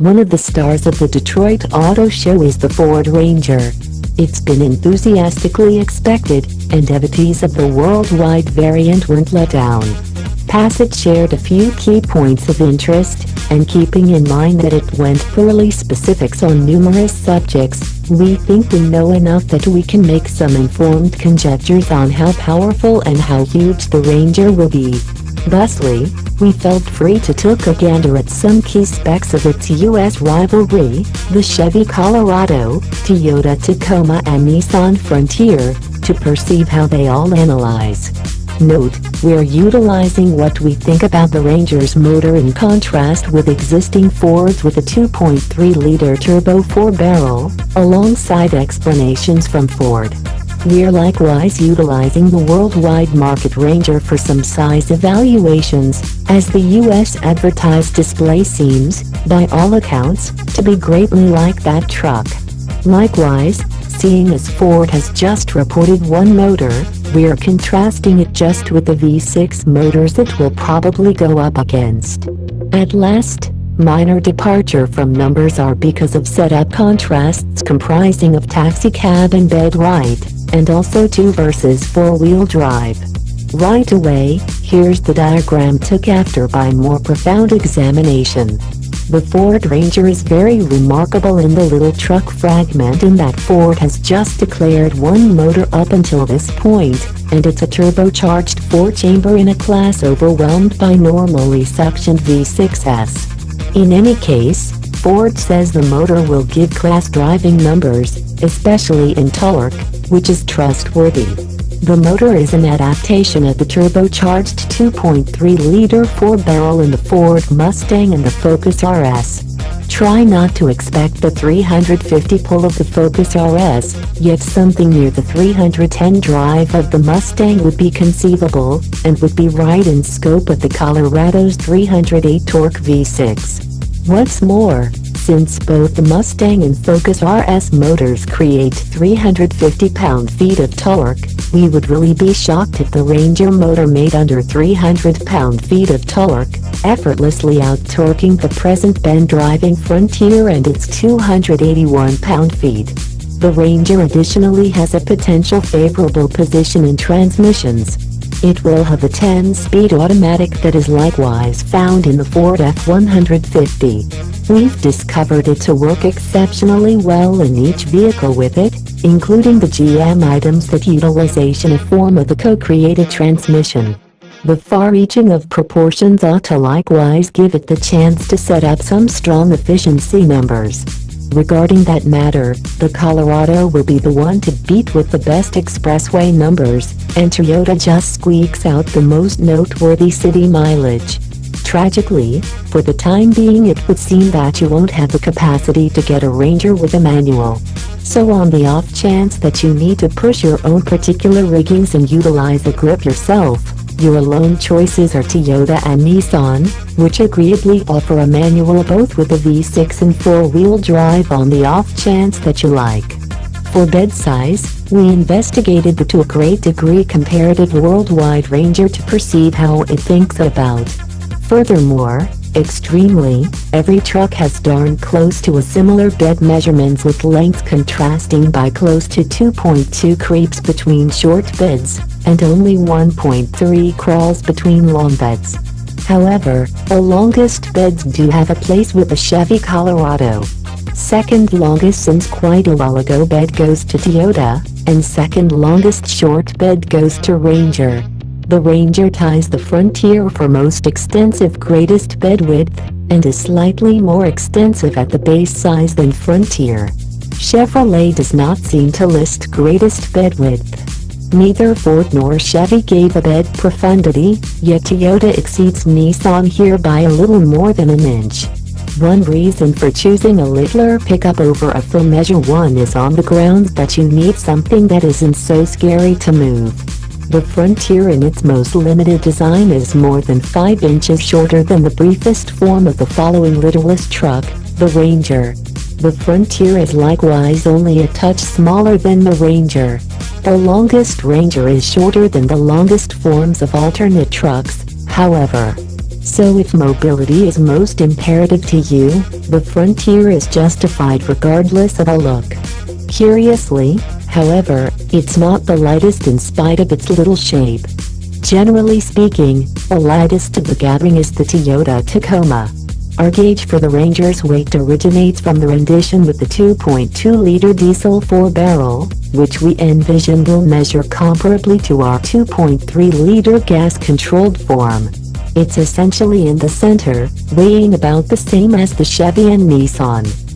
One of the stars of the Detroit Auto Show is the Ford Ranger. It's been enthusiastically expected, and devotees of the worldwide variant weren't let down. Passage shared a few key points of interest, and keeping in mind that it went thoroughly specifics on numerous subjects, we think we know enough that we can make some informed conjectures on how powerful and how huge the Ranger will be. Thusly, we felt free to take a gander at some key specs of its U.S. rivalry, the Chevy Colorado, Toyota Tacoma and Nissan Frontier, to perceive how they all analyze. Note, we're utilizing what we think about the Ranger's motor in contrast with existing Fords with a 2.3-liter turbo 4-barrel, alongside explanations from Ford. We're likewise utilizing the worldwide market Ranger for some size evaluations, as the US advertised display seems, by all accounts, to be greatly like that truck. Likewise, seeing as Ford has just reported one motor, we're contrasting it just with the V6 motors it will probably go up against. At last, minor departure from numbers are because of setup contrasts comprising of taxicab and bed right, and also 2 versus 4-wheel drive. Right away, here's the diagram took after by more profound examination. The Ford Ranger is very remarkable in the little truck fragment in that Ford has just declared one motor up until this point, and it's a turbocharged 4-chamber in a class overwhelmed by normally suctioned V6s. In any case, Ford says the motor will give class driving numbers, especially in torque, which is trustworthy. The motor is an adaptation of the turbocharged 2.3-liter 4-barrel in the Ford Mustang and the Focus RS. Try not to expect the 350 pull of the Focus RS, yet something near the 310 drive of the Mustang would be conceivable, and would be right in scope of the Colorado's 308 torque V6. What's more, since both the Mustang and Focus RS motors create 350 pound-feet of torque, we would really be shocked if the Ranger motor made under 300 pound-feet of torque, effortlessly out-torquing the present Ben-driving Frontier and its 281 pound-feet. The Ranger additionally has a potential favorable position in transmissions. It will have a 10-speed automatic that is likewise found in the Ford F-150. We've discovered it to work exceptionally well in each vehicle with it, including the GM items that utilization a form of the co-created transmission. The far-reaching of proportions ought to likewise give it the chance to set up some strong efficiency numbers. Regarding that matter, the Colorado will be the one to beat with the best expressway numbers, and Toyota just squeaks out the most noteworthy city mileage. Tragically, for the time being it would seem that you won't have the capacity to get a Ranger with a manual. So on the off chance that you need to push your own particular riggings and utilize a grip yourself, your lone choices are Toyota and Nissan, which agreeably offer a manual both with a V6 and 4-wheel drive on the off chance that you like. For bed size, we investigated the to a great degree comparative worldwide Ranger to perceive how it thinks about. Furthermore, extremely, every truck has darn close to a similar bed measurements with length contrasting by close to 2.2 creeps between short beds, and only 1.3 crawls between long beds. However, the longest beds do have a place with the Chevy Colorado. Second longest since quite a while ago bed goes to Toyota, and second longest short bed goes to Ranger. The Ranger ties the Frontier for most extensive greatest bed width, and is slightly more extensive at the base size than Frontier. Chevrolet does not seem to list greatest bed width. Neither Ford nor Chevy gave a bed profundity, yet Toyota exceeds Nissan here by a little more than an inch. One reason for choosing a littler pickup over a full measure one is on the grounds that you need something that isn't so scary to move. The Frontier in its most limited design is more than 5 inches shorter than the briefest form of the following littlest truck, the Ranger. The Frontier is likewise only a touch smaller than the Ranger. The longest Ranger is shorter than the longest forms of alternate trucks, however. So if mobility is most imperative to you, the Frontier is justified regardless of a look. Curiously, however, it's not the lightest in spite of its little shape. Generally speaking, the lightest of the gathering is the Toyota Tacoma. Our gauge for the Ranger's weight originates from the rendition with the 2.2-liter diesel 4-barrel, which we envision will measure comparably to our 2.3-liter gas-controlled form. It's essentially in the center, weighing about the same as the Chevy and Nissan